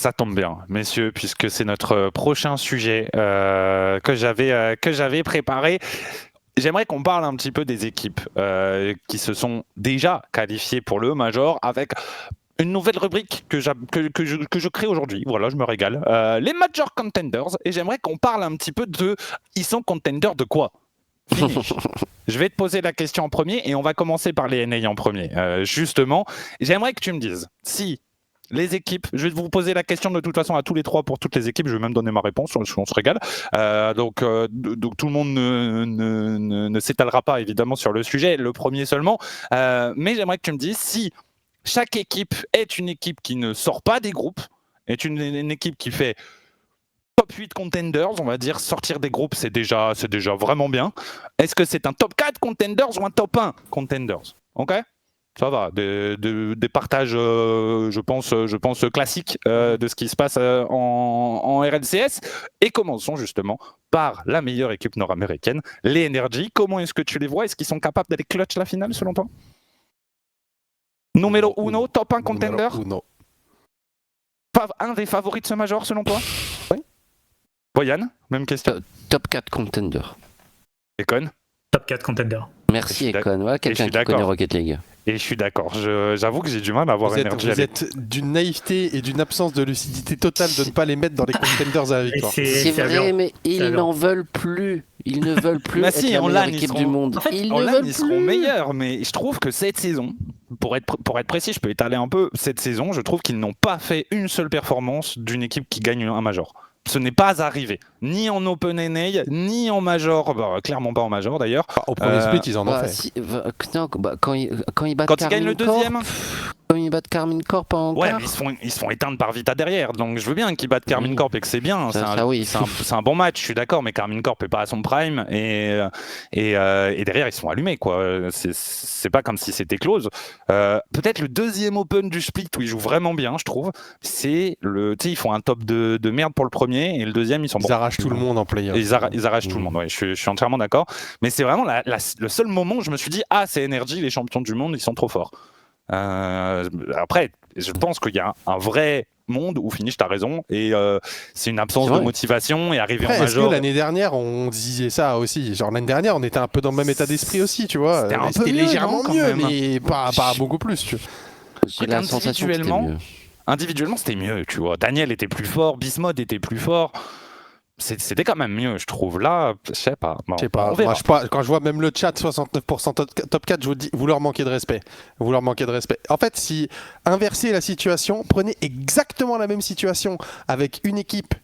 Ça tombe bien, messieurs, puisque c'est notre prochain sujet que j'avais préparé. J'aimerais qu'on parle un petit peu des équipes qui se sont déjà qualifiées pour le Major avec une nouvelle rubrique que je crée aujourd'hui. Voilà, je me régale. Les Major Contenders. Et j'aimerais qu'on parle un petit peu de... Ils sont contenders de quoi? Finish. Je vais te poser la question en premier et on va commencer par les NA en premier. Justement, j'aimerais que tu me dises si... Les équipes, je vais vous poser la question de toute façon à tous les trois pour toutes les équipes, je vais même donner ma réponse, on se régale. Donc tout le monde ne s'étalera pas évidemment sur le sujet, le premier seulement. Mais j'aimerais que tu me dises si chaque équipe est une équipe qui ne sort pas des groupes, est une équipe qui fait top 8 contenders, on va dire, sortir des groupes c'est déjà vraiment bien. Est-ce que c'est un top 4 contenders ou un top 1 contenders? Ok ? Ça va, des partages, je pense classiques de ce qui se passe en RLCS. Et commençons justement par la meilleure équipe nord-américaine, les NRG. Comment est-ce que tu les vois? Est-ce qu'ils sont capables d'aller clutch la finale selon toi? Numéro 1, top 1 contender? Un des favoris de ce major selon toi? Oui. Boyan, même question. Top 4 contender. Econ? Top 4 contender. Merci Econ, ouais, quelqu'un qui connaît Rocket League. Et je suis d'accord, j'avoue que j'ai du mal à avoir énergie. Vous êtes d'une naïveté et d'une absence de lucidité totale de ne pas les mettre dans les contenders à la victoire. C'est vrai, mais ils n'en veulent plus. Ils ne veulent plus être la meilleure équipe du monde. En fait, ils en ne LAN, veulent ils plus. seront meilleurs, mais je trouve que cette saison, pour être précis, je peux étaler un peu, cette saison, je trouve qu'ils n'ont pas fait une seule performance d'une équipe qui gagne un major. Ce n'est pas arrivé, ni en Open NA, ni en Major, clairement pas en Major d'ailleurs. Au premier split, ils en ont fait. Quand ils battent quand ils gagnent le deuxième. Quand ils battent Karmine Corp en ouais, quart. mais ils se font éteindre par Vita derrière, donc je veux bien qu'ils battent Karmine Corp et que c'est bien. C'est un bon match, je suis d'accord, mais Karmine Corp est pas à son prime et derrière ils se font allumer quoi. C'est pas comme si c'était close. Peut-être le deuxième Open du split où ils jouent vraiment bien, je trouve. C'est ils font un top de merde pour le premier et le deuxième ils arrachent tout le monde en player. Ils arrachent tout le monde. Ouais, je suis entièrement d'accord. Mais c'est vraiment le seul moment où je me suis dit c'est NRG, les champions du monde, ils sont trop forts. Après, je pense qu'il y a un vrai monde où Finish, t'as raison, et c'est une absence de motivation et arriver en major. Est-ce que l'année dernière on disait ça aussi? Genre l'année dernière on était un peu dans le même état d'esprit aussi, tu vois. C'était légèrement mieux, mais pas beaucoup plus. Tu vois. J'ai la sensation que c'était mieux. Individuellement, c'était mieux, tu vois. Daniel était plus fort, Bismod était plus fort. C'était quand même mieux, je trouve. Là, je sais pas. Bon, je sais pas. Moi, quand je vois même le chat, 69% top 4, je vous dis, vous leur manquez de respect. Vous leur manquez de respect. En fait, si inversez la situation, prenez exactement la même situation avec une équipe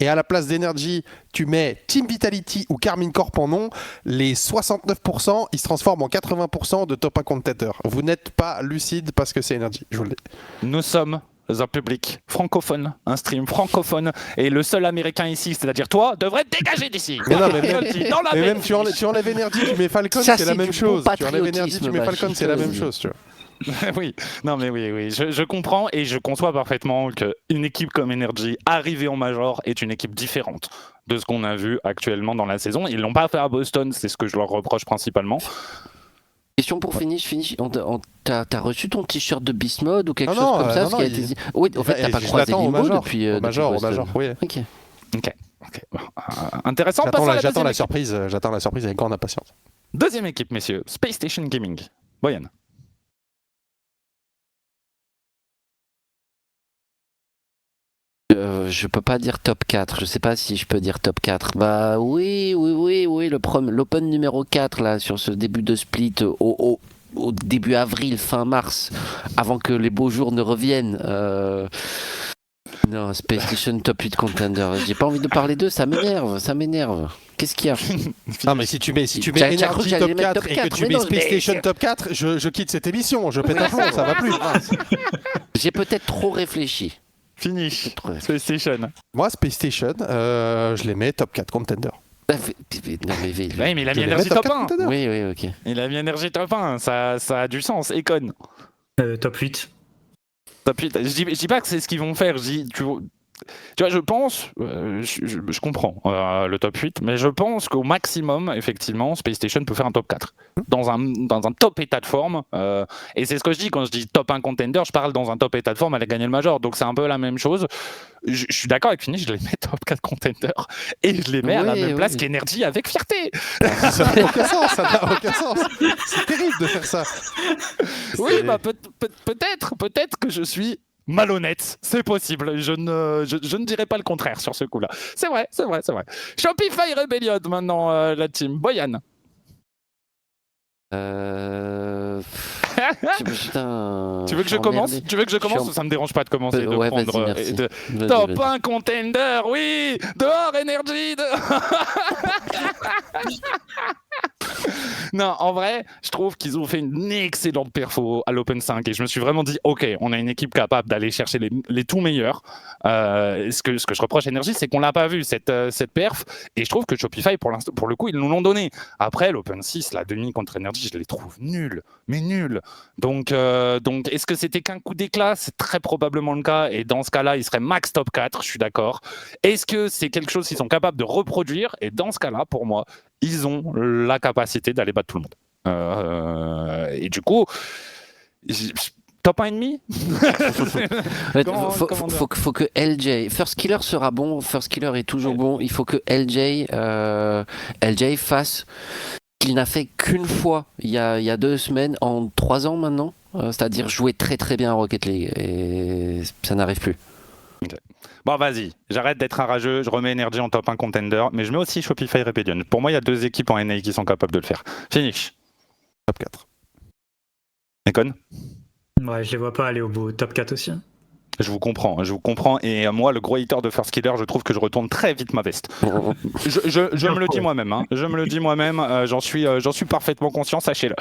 et à la place d'Energy, tu mets Team Vitality ou Karmine Corp en nom, les 69%, ils se transforment en 80% de top 1 contender. Vous n'êtes pas lucide parce que c'est Energy, je vous le dis. Nous sommes un public francophone, un stream francophone, et le seul américain ici, c'est-à-dire toi, devrait te dégager d'ici. Mais non, mais même tu enlèves Energy, tu mets Falcon, c'est la même chose. Tu enlèves Energy, tu mets Falcon, c'est la même chose, tu vois. Oui, non mais oui, je comprends et je conçois parfaitement qu'une équipe comme Energy arrivée en Major est une équipe différente de ce qu'on a vu actuellement dans la saison. Ils l'ont pas fait à Boston, c'est ce que je leur reproche principalement. Question pour Finish, t'as reçu ton t-shirt de Bismod ou quelque chose comme ça qui a été dit. Oui, en fait, t'as pas croisé Limbo depuis. Au Major, oui. Ok. Intéressant. J'attends la surprise avec grande impatience. Deuxième équipe, messieurs, Space Station Gaming. Boyan. Je peux pas dire top 4, je sais pas si je peux dire top 4. Bah oui, l'Open numéro 4 là, sur ce début de split au début avril, fin mars, avant que les beaux jours ne reviennent. Non, Space Station top 8 contender. J'ai pas envie de parler d'eux, ça m'énerve. Qu'est-ce qu'il y a? Non mais si tu mets Energy top 4 et que tu mets Space Station top 4, je quitte cette émission, je pète un plomb, ça va plus. J'ai peut-être trop réfléchi. Finish. Space Station. Moi, Space Station, je les mets top 4 contender. Non, mais il a mis Energy top 1. Oui, ok. Il a mis Energy top 1, ça a du sens. Econ. Top 8. Top 8. Je dis pas que c'est ce qu'ils vont faire. tu vois, je pense, je comprends le top 8, mais je pense qu'au maximum, effectivement, Space Station peut faire un top 4. Dans un top état de forme, et c'est ce que je dis quand je dis top 1 contender, je parle dans un top état de forme, elle a gagné le Major, donc c'est un peu la même chose. Je suis d'accord avec Fini, je les mets top 4 contender, et je les mets à la même place qu'Energy avec fierté. Ça n'a aucun sens, ça n'a aucun sens. C'est terrible de faire ça. Oui, bah peut-être que je suis malhonnête, c'est possible. Je ne dirais pas le contraire sur ce coup-là. C'est vrai. Shopify Rebellion maintenant, la team. Boyan. Putain, Tu veux que je commence ou ça me dérange pas de commencer ouais, de prendre vas-y. Top 1 contender, oui. Dehors Energy. Non, en vrai, je trouve qu'ils ont fait une excellente perfo à l'Open 5 et je me suis vraiment dit, ok, on a une équipe capable d'aller chercher les tout meilleurs. Ce que je reproche à Energy, c'est qu'on l'a pas vu cette perf, et je trouve que Shopify, pour le coup, ils nous l'ont donné. Après, l'Open 6, la demi contre Energy, je les trouve nuls, mais nuls. Donc est-ce que c'était qu'un coup d'éclat? C'est très probablement le cas, et dans ce cas-là, ils seraient max top 4, je suis d'accord. Est-ce que c'est quelque chose qu'ils sont capables de reproduire? Et dans ce cas-là, pour moi, ils ont la capacité d'aller battre tout le monde. Et du coup, top 1,5. Faut que LJ, First Killer sera bon, First Killer est toujours bon, il faut que LJ fasse qu'il n'a fait qu'une fois il y a 2 semaines en 3 ans maintenant, c'est-à-dire jouer très très bien à Rocket League, et ça n'arrive plus. Okay. Bon, vas-y, j'arrête d'être un rageux, je remets Energy en top 1 contender, mais je mets aussi Shopify Rebellion. Pour moi, il y a 2 équipes en NA qui sont capables de le faire. Finish. Top 4. Econ? Ouais, je les vois pas aller au bout. Top 4 aussi. Je vous comprends, et moi, le gros hater de First Killer, je trouve que je retourne très vite ma veste. Je me le dis moi-même, j'en suis parfaitement conscient, sachez-le.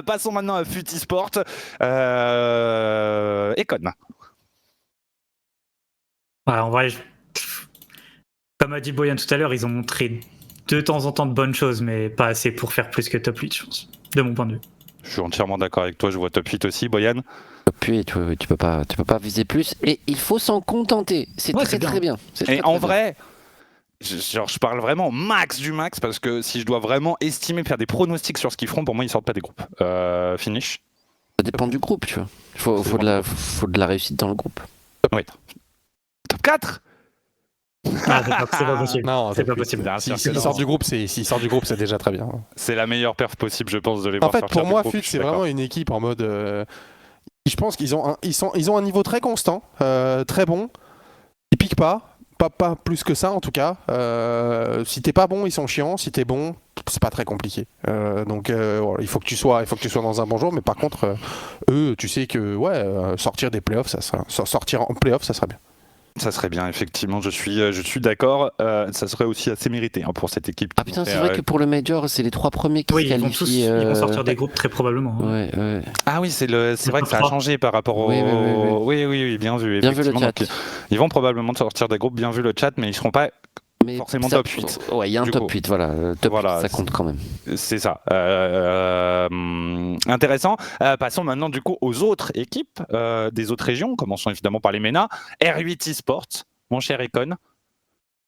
Passons maintenant à Futisport. Econ. Ouais, en vrai, comme a dit Boyan tout à l'heure, ils ont montré de temps en temps de bonnes choses, mais pas assez pour faire plus que top 8, je pense, de mon point de vue. Je suis entièrement d'accord avec toi, je vois top 8 aussi, Boyan. Top 8, tu peux pas viser plus, et il faut s'en contenter, c'est très bien. Et en vrai, je parle vraiment max du max, parce que si je dois vraiment estimer, faire des pronostics sur ce qu'ils feront, pour moi, ils sortent pas des groupes. Finish. Ça dépend du groupe, tu vois. Faut de la réussite dans le groupe. Oui. Top 4. Ah, c'est pas possible. Non, c'est pas possible. S'il sort du groupe, c'est déjà très bien. C'est la meilleure perf possible, je pense, de les voir sortir. En fait, pour moi, Fut, c'est vraiment une équipe en mode. Je pense qu'ils ont un niveau très constant, très bon. Ils piquent pas plus que ça en tout cas. Si t'es pas bon, ils sont chiants. Si t'es bon, c'est pas très compliqué. Donc voilà, il faut que tu sois dans un bon jour. Mais par contre, eux, tu sais que sortir des playoffs, sortir en playoffs, ça serait bien. Ça serait bien, effectivement, je suis d'accord. Ça serait aussi assez mérité pour cette équipe. Ah putain, c'est vrai que pour le Major, c'est les 3 premiers qui se qualifient. Ils vont sortir des groupes très probablement. Ouais. Ah oui, c'est vrai que ça a changé par rapport au... Oui, bien vu. Bien vu le chat. Donc, ils vont probablement sortir des groupes, bien vu le chat, mais ils seront pas forcément top 8. Ouais, il y a un top 8, voilà. Top 8, ça compte quand même. C'est ça. Intéressant. Passons maintenant du coup aux autres équipes des autres régions. Commençons évidemment par les MENA. R8 eSports, mon cher Econ.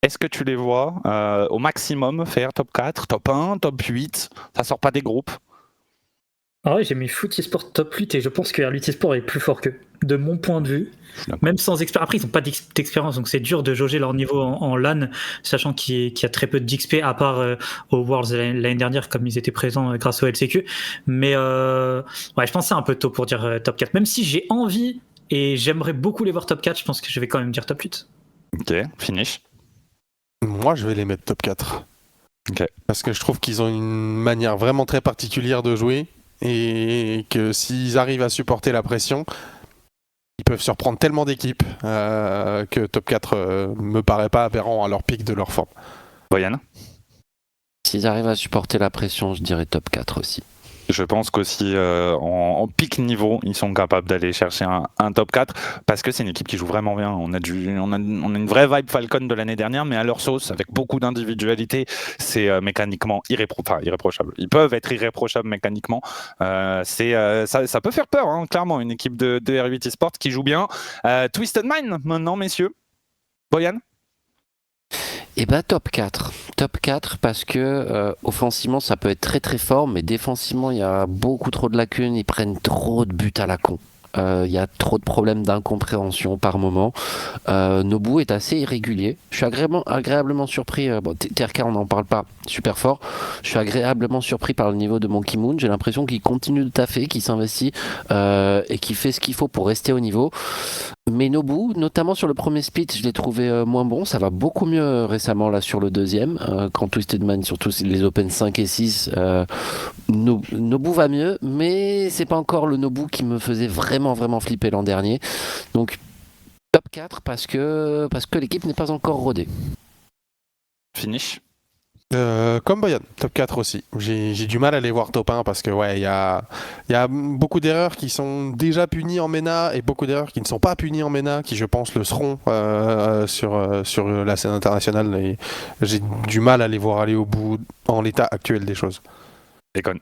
Est-ce que tu les vois au maximum faire top 4, top 1, top 8? Ça sort pas des groupes? Ah ouais, j'ai mis Foot eSport top 8 et je pense que R8 eSport est plus fort qu'eux, de mon point de vue. Même sans expérience. Après, ils n'ont pas d'expérience, donc c'est dur de jauger leur niveau en LAN, sachant qu'il y a très peu d'XP, à part aux Worlds l'année dernière, comme ils étaient présents grâce au LCQ. Mais je pense que c'est un peu tôt pour dire top 4. Même si j'ai envie et j'aimerais beaucoup les voir top 4, je pense que je vais quand même dire top 8. Ok, finish. Moi, je vais les mettre top 4. Okay. Parce que je trouve qu'ils ont une manière vraiment très particulière de jouer. Et que s'ils arrivent à supporter la pression, ils peuvent surprendre tellement d'équipes que top 4 me paraît pas aberrant à leur pic de leur forme. Boyan? S'ils arrivent à supporter la pression, je dirais top 4 aussi. Je pense qu'aussi en pic niveau, ils sont capables d'aller chercher un top 4 parce que c'est une équipe qui joue vraiment bien. On a une vraie vibe Falcon de l'année dernière, mais à leur sauce, avec beaucoup d'individualité. C'est mécaniquement irréprochable. Ils peuvent être irréprochables mécaniquement. Ça peut faire peur, clairement, une équipe de R8 eSports qui joue bien. Twisted Mind, maintenant, messieurs. Boyan? Et bah top 4. Top 4 parce que offensivement ça peut être très très fort, mais défensivement il y a beaucoup trop de lacunes, ils prennent trop de buts à la con. Il y a trop de problèmes d'incompréhension par moment. Nobu est assez irrégulier. Je suis agréablement surpris. Bon, TRK, on n'en parle pas, super fort. Je suis agréablement surpris par le niveau de Monkey Moon. J'ai l'impression qu'il continue de taffer, qu'il s'investit et qu'il fait ce qu'il faut pour rester au niveau. Mais Nobu, notamment sur le premier split, je l'ai trouvé moins bon. Ça va beaucoup mieux récemment là sur le deuxième. Quand Twisted Man, surtout les Open 5 et 6, Nobu va mieux, mais c'est pas encore le Nobu qui me faisait vraiment flipper l'an dernier. Donc top 4 parce que l'équipe n'est pas encore rodée. Finish. Comme Boyan, top 4 aussi. J'ai du mal à les voir top 1 parce que ouais, il y a beaucoup d'erreurs qui sont déjà punies en MENA et beaucoup d'erreurs qui ne sont pas punies en MENA, qui je pense le seront sur la scène internationale. Et j'ai du mal à les voir aller au bout en l'état actuel des choses. Déconne.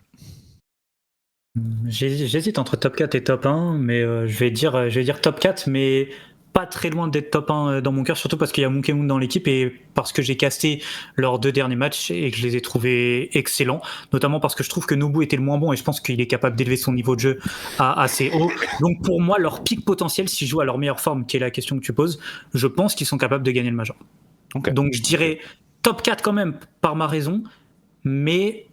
J'hésite entre top 4 et top 1, mais je vais dire top 4, mais pas très loin d'être top 1 dans mon cœur, surtout parce qu'il y a Monkey Moon dans l'équipe et parce que j'ai casté leurs 2 derniers matchs et que je les ai trouvés excellents, notamment parce que je trouve que Nobu était le moins bon et je pense qu'il est capable d'élever son niveau de jeu à assez haut. Donc pour moi, leur pic potentiel, s'ils jouent à leur meilleure forme, qui est la question que tu poses, je pense qu'ils sont capables de gagner le Major. Okay. Donc je dirais top 4 quand même, par ma raison, mais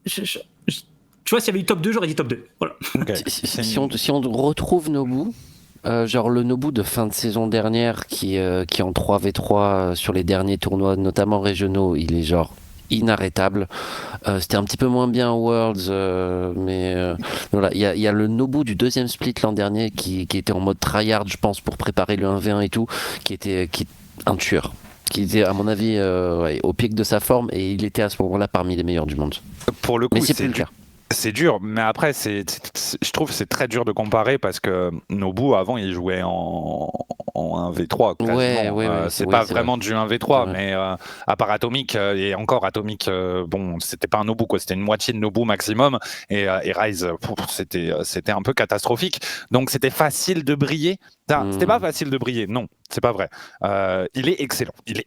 tu vois, s'il y avait eu top 2, j'aurais dit top 2. Voilà. Okay. Si on retrouve Nobu, genre le Nobu de fin de saison dernière qui est en 3v3 sur les derniers tournois, notamment régionaux, il est genre inarrêtable. C'était un petit peu moins bien au Worlds, mais voilà, il y a le Nobu du deuxième split l'an dernier qui était en mode tryhard, je pense, pour préparer le 1v1 et tout, qui est un tueur. Qui était à mon avis au pic de sa forme et il était à ce moment-là parmi les meilleurs du monde. Pour le coup, mais c'est plus le cas. C'est dur, mais après, je trouve que c'est très dur de comparer parce que Nobu, avant, il jouait en 1v3. Quasiment. C'est pas vraiment du 1v3, mais à part Atomic, et encore Atomic, bon, c'était pas un Nobu, quoi, c'était une moitié de Nobu maximum, et Rise, c'était un peu catastrophique. Donc c'était facile de briller. C'était pas facile de briller, non, c'est pas vrai. Il est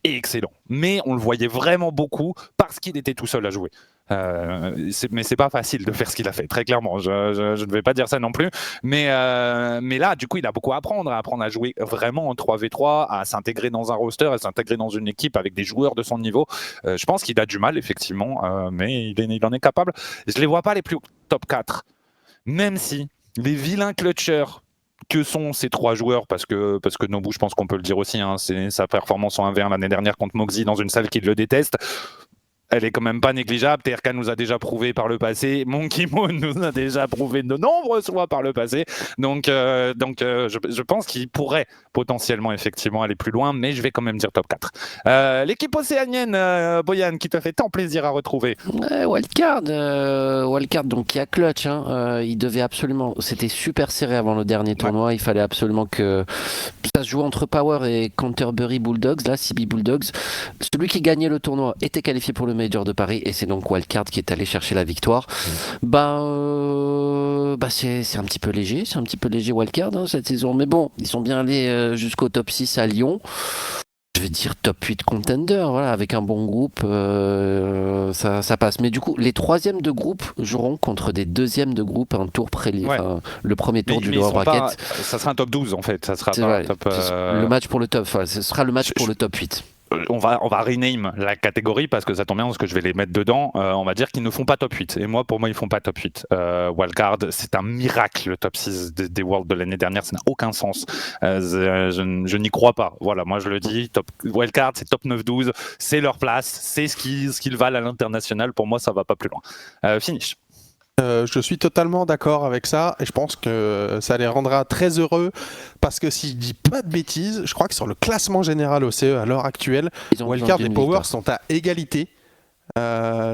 excellent, mais on le voyait vraiment beaucoup parce qu'il était tout seul à jouer. Mais c'est pas facile de faire ce qu'il a fait, très clairement. Je ne vais pas dire ça non plus, mais là, du coup, il a beaucoup à apprendre à jouer vraiment en 3v3, à s'intégrer dans un roster, à s'intégrer dans une équipe avec des joueurs de son niveau. Je pense qu'il a du mal, effectivement, mais il en est capable. Je les vois pas les plus top 4, même si les vilains clutchers que sont ces 3 joueurs, parce que Nobu, je pense qu'on peut le dire aussi, hein, c'est sa performance en 1v1 l'année dernière contre Moxie dans une salle qui le déteste. Elle est quand même pas négligeable. TRK nous a déjà prouvé par le passé. Monkey Moon nous a déjà prouvé de nombreuses fois par le passé. Donc, je pense qu'il pourrait potentiellement effectivement aller plus loin, mais je vais quand même dire top 4. L'équipe océanienne, Boyan, qui te fait tant plaisir à retrouver. Wildcard, donc il y a Clutch. Il devait absolument. C'était super serré avant le dernier tournoi. Ouais. Il fallait absolument que ça se joue entre Power et Canterbury Bulldogs, là, CB Bulldogs. Celui qui gagnait le tournoi était qualifié pour le Major de Paris et c'est donc Wildcard qui est allé chercher la victoire. C'est un petit peu léger, Wildcard cette saison, mais bon, ils sont bien allés jusqu'au top 6 à Lyon. Je vais dire top 8 contender, voilà, avec un bon groupe, ça passe. Mais du coup, les 3e de groupe joueront contre des 2e de groupe, un tour le premier tour du lower bracket. Ça sera un top 12 en fait, ça sera pas un top. Le match pour le top, ce sera le match pour le top 8. On va rename la catégorie parce que ça tombe bien parce que je vais les mettre dedans. On va dire qu'ils ne font pas top 8. Et pour moi, ils font pas top 8. Wildcard, c'est un miracle, le top 6 des Worlds de l'année dernière. Ça n'a aucun sens. Je n'y crois pas. Voilà, moi je le dis. Wildcard, c'est top 9-12. C'est leur place. C'est ce qu'ils valent à l'international. Pour moi, ça va pas plus loin. Finish. Je suis totalement d'accord avec ça et je pense que ça les rendra très heureux parce que si je dis pas de bêtises, je crois que sur le classement général OCE à l'heure actuelle, Wildcard et Power sont à égalité,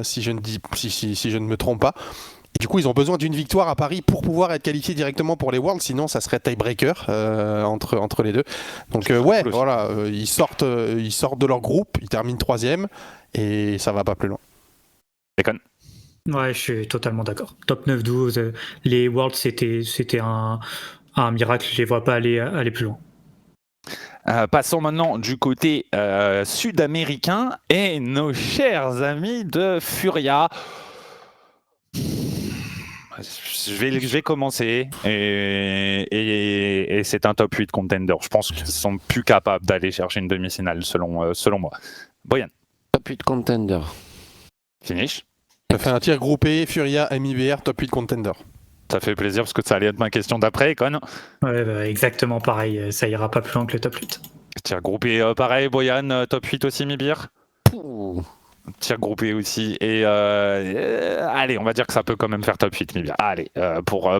si je ne me trompe pas. Et du coup, ils ont besoin d'une victoire à Paris pour pouvoir être qualifiés directement pour les Worlds, sinon ça serait tiebreaker entre les deux. Donc voilà, ils sortent de leur groupe, ils terminent 3e et ça va pas plus loin. Déconne. Ouais, je suis totalement d'accord. Top 9-12, les Worlds, c'était un miracle. Je les vois pas aller plus loin. Passons maintenant du côté sud-américain et nos chers amis de Furia. Je vais commencer et c'est un top 8 contender. Je pense qu'ils sont plus capables d'aller chercher une demi-finale selon moi. Brian. Top 8 contender. Finish. Ça fait un tir groupé, Furia, MIBR, top 8 contender. Ça fait plaisir parce que ça allait être ma question d'après, Con. Ouais, bah, exactement pareil, ça ira pas plus loin que le top 8. Tir groupé pareil, Boyan, top 8 aussi, Mibir. Pouh. Tir groupé aussi. Et allez, on va dire que ça peut quand même faire top 8, Mibir. Allez,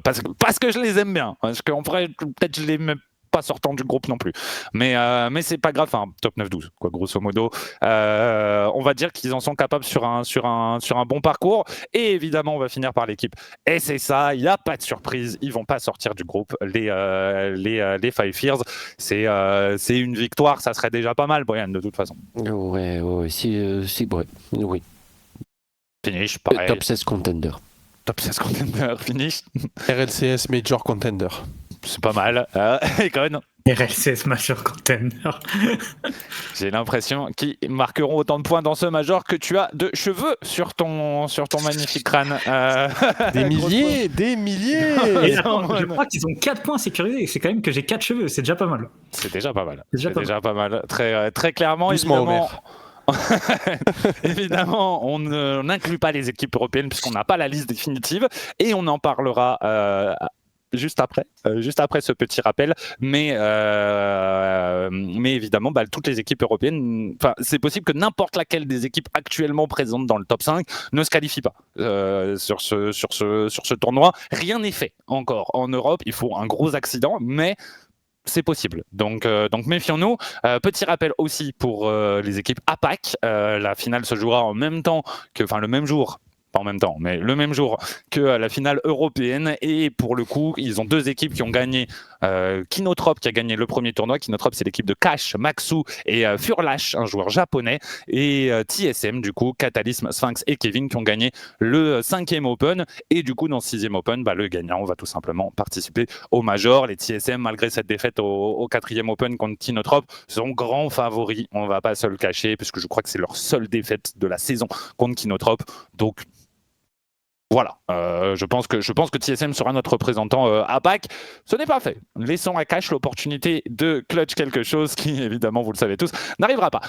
parce que je les aime bien. Parce qu'en vrai, peut-être je les mets pas sortant du groupe non plus. Mais c'est pas grave, enfin, top 9-12, quoi, grosso modo. On va dire qu'ils en sont capables sur un bon parcours. Et évidemment, on va finir par l'équipe. Et c'est ça, il n'y a pas de surprise. Ils vont pas sortir du groupe. Les Five Fears, c'est une victoire, ça serait déjà pas mal, Brian, de toute façon. Ouais, ouais, oui. Finish, pareil. Top 16 contender. Top 16 contender, finish. RLCS Major Contender. C'est pas mal. Econ. RLCS Major Contender. J'ai l'impression qu'ils marqueront autant de points dans ce Major que tu as de cheveux sur ton magnifique crâne. Des milliers. Et attends, je crois qu'ils ont 4 points sécurisés. C'est quand même que j'ai 4 cheveux, c'est déjà pas mal. C'est déjà pas mal. C'est déjà pas mal. Très, très clairement, Doucement, évidemment. Évidemment, on n'inclut pas les équipes européennes puisqu'on n'a pas la liste définitive et on en parlera juste après ce petit rappel. Mais évidemment, toutes les équipes européennes, c'est possible que n'importe laquelle des équipes actuellement présentes dans le top 5 ne se qualifie pas sur ce tournoi. Rien n'est fait encore en Europe. Il faut un gros accident, mais c'est possible. Donc méfions-nous. Petit rappel aussi pour les équipes APAC. La finale se jouera en même temps le même jour. Pas en même temps, mais le même jour que la finale européenne. Et pour le coup, ils ont 2 équipes qui ont gagné. Kinotrop qui a gagné le premier tournoi. Kinotrop, c'est l'équipe de Cash, Maxu et Furlash, un joueur japonais. Et TSM, du coup, Catalysm, Sphinx et Kevin qui ont gagné le 5e Open. Et du coup, dans le 6e Open, le gagnant va tout simplement participer au Major. Les TSM, malgré cette défaite au 4e Open contre Kinotrop, sont grands favoris. On va pas se le cacher, puisque je crois que c'est leur seule défaite de la saison contre Kinotrop. Donc, voilà, je pense que TSM sera notre représentant à PAC. Ce n'est pas fait. Laissons à Cash l'opportunité de clutch quelque chose qui, évidemment, vous le savez tous, n'arrivera pas.